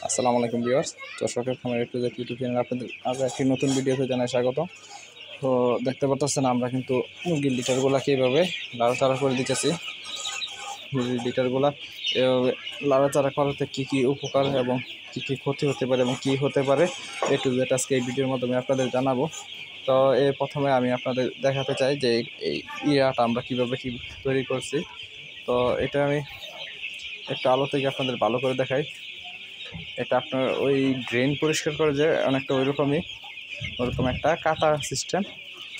আসসালামু আলাইকুম ভিউয়ার্স। দর্শকের খামার একটু যে ইউটিউব চ্যানেল আপনাদের আরও একটি নতুন ভিডিওতে জানাই স্বাগত। তো দেখতে পাচ্ছেন আমরা কিন্তু মুরগির লিটারগুলা কীভাবে লাড়াচাড়া করে দিতেছি। মুরগির লিটারগুলা এভাবে লাড়াচাড়া করাতে কী কী উপকার এবং কী কী ক্ষতি হতে পারে এবং কী হতে পারে একটু যেটা আজকে এই ভিডিওর মাধ্যমে আপনাদের জানাবো। তো প্রথমে আমি আপনাদের দেখাতে চাই যে এই ইয়াটা আমরা কীভাবে তৈরি করছি। তো এটা আমি একটা আলো থেকে আপনাদের ভালো করে দেখাই। এটা আপনার ওই ড্রেন পরিষ্কার করে যে অনেকটা ওরকম একটা কাটা সিস্টেম।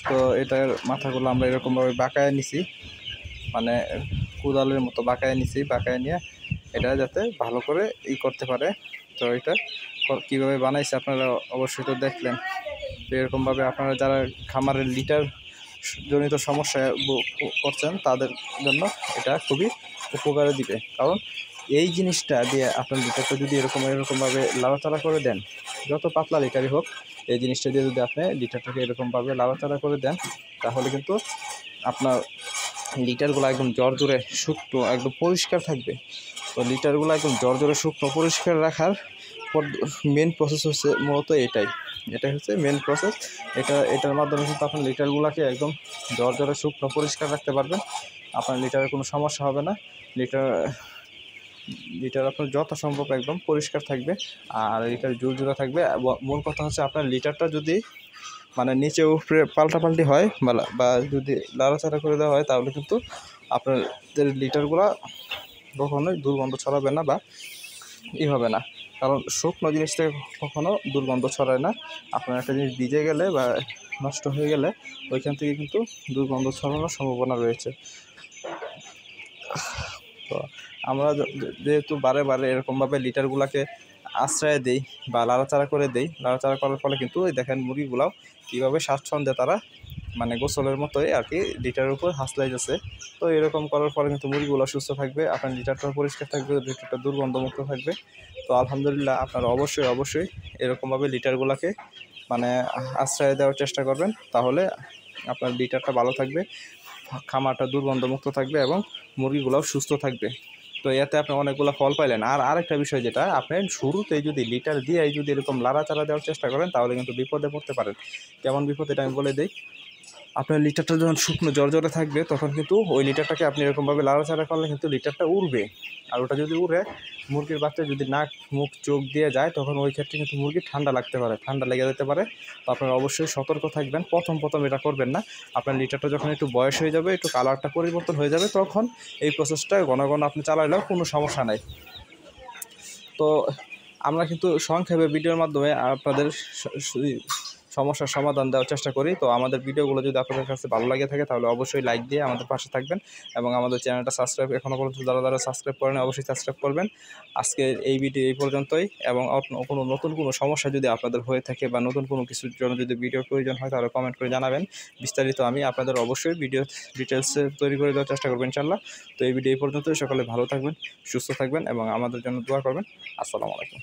তো এটার মাথাগুলো আমরা এরকমভাবে বাঁকায় নিছি, মানে কোদালের মতো বাঁকায় নিয়ে এটা যাতে ভালো করে করতে পারে। তো এটা কীভাবে বানাইছে আপনারা অবশ্যই তো দেখলেন। তো এরকমভাবে আপনারা যারা খামারের লিটার জনিত সমস্যায় করছেন তাদের জন্য এটা খুবই উপকারে দিবে। কারণ এই জিনিসটা দিয়ে আপনার লিটারটা যদি এরকমভাবে লাড়াচাড়া করে দেন, যত পাতলা লিটারই হোক, এই জিনিসটা দিয়ে যদি আপনি লিটারটাকে এরকমভাবে লাড়াচাড়া করে দেন, তাহলে কিন্তু আপনার লিটারগুলো একদম জোরে শুকনো একদম পরিষ্কার থাকবে। তো লিটারগুলো একদম জোরে শুকনো পরিষ্কার রাখার মেন প্রসেস হচ্ছে মূলত এটাই হচ্ছে মেন প্রসেস। এটার মাধ্যমে কিন্তু আপনার লিটারগুলোকে একদম জোরে শুকনো পরিষ্কার রাখতে পারবেন। আপনার লিটারের কোনো সমস্যা হবে না। লিটার আপনার যত সম্ভব একদম পরিষ্কার থাকবে আর লিটার জোড়া থাকবে। মূল কথা হচ্ছে আপনার লিটারটা যদি মানে নিচে উপরে পাল্টাপাল্টি হয় বা যদি লাড়াচাড়া করে দেওয়া হয়, তাহলে কিন্তু আপনাদের লিটারগুলো কখনোই দুর্গন্ধ ছড়াবে না বা হবে না। কারণ শুকনো জিনিস থেকে কখনো দুর্গন্ধ ছড়ায় না। আপনার একটা জিনিস ভিজে গেলে বা নষ্ট হয়ে গেলে ওইখান থেকে কিন্তু দুর্গন্ধ ছড়ানোর সম্ভাবনা রয়েছে। তো আমরা যেহেতু বারে এরকমভাবে লিটারগুলোকে আশ্রয় দিই বা লাড়াচাড়া করে দেই, লাড়াচাড়া করার ফলে কিন্তু ওই দেখেন মুরগিগুলাও কীভাবে স্বাচ্ছন্দ্যে তারা মানে গোসলের মতোই আর কি লিটারের উপর হাসলাইতেছে। তো এরকম করার ফলে কিন্তু মুরগিগুলো সুস্থ থাকবে, আপনার লিটারটাও পরিষ্কার থাকবে, লিটারটা দুর্গন্ধমুক্ত থাকবে। তো আলহামদুলিল্লাহ আপনারা অবশ্যই এরকমভাবে লিটারগুলোকে মানে আশ্রয় দেওয়ার চেষ্টা করবেন, তাহলে আপনার লিটারটা ভালো থাকবে, খামারটা দুর্গন্ধমুক্ত থাকবে এবং মুরগিগুলোও সুস্থ থাকবে। তো এতে আপনি অনেকগুলো ফল পাইলেন। আর আরেকটা বিষয় যেটা, আপনি শুরুতেই যদি লিটার দিয়ে যদি এরকম লাড়াচাড়া দেওয়ার চেষ্টা করেন, তাহলে কিন্তু বিপদে পড়তে পারেন। কেমন বিপদ এটা আমি বলে দিই। আপনার লিটারটা যখন শুকনো জর্জরে থাকবে, তখন কিন্তু ওই লিটারটাকে আপনি এরকমভাবে লাড়াচাড়া করলে কিন্তু লিটারটা উড়বে। আর ওটা যদি উড়ে মুরগির বাচ্চা যদি নাক মুখ চোখ দিয়ে যায়, তখন ওই ক্ষেত্রে কিন্তু মুরগির ঠান্ডা লেগে যেতে পারে। তো আপনারা অবশ্যই সতর্ক থাকবেন। প্রথম এটা করবেন না। আপনার লিটারটা যখন একটু বয়স হয়ে যাবে, একটু কালারটা পরিবর্তন হয়ে যাবে, তখন এই প্রসেসটা ঘন আপনি চালাইলেও কোনো সমস্যা নাই। তো আমরা কিন্তু সংক্ষেপে ভিডিওর মাধ্যমে আপনাদের সমস্যার সমাধান দেওয়ার চেষ্টা করি। তো আমাদের ভিডিওগুলো যদি আপনাদের কাছে ভালো লাগে থাকে, তাহলে অবশ্যই লাইক দিয়ে আমাদের পাশে থাকবেন এবং আমাদের চ্যানেলটা সাবস্ক্রাইব এখনও পর্যন্ত যারা সাবস্ক্রাইব করেন, অবশ্যই সাবস্ক্রাইব করবেন। আজকে এই ভিডিও এই পর্যন্তই। এবং নতুন কোনো সমস্যা যদি আপনাদের হয়ে থাকে বা নতুন কোনো কিছুর জন্য যদি ভিডিওর প্রয়োজন হয়, তাহলে কমেন্ট করে জানাবেন। বিস্তারিত আমি আপনাদের অবশ্যই ভিডিও ডিটেলসে তৈরি করে দেওয়ার চেষ্টা করবেন ইনশাআল্লাহ। তো এই ভিডিও এই পর্যন্তই। সকলে ভালো থাকবেন, সুস্থ থাকবেন এবং আমাদের জন্য দোয়া করবেন। আসসালামু আলাইকুম।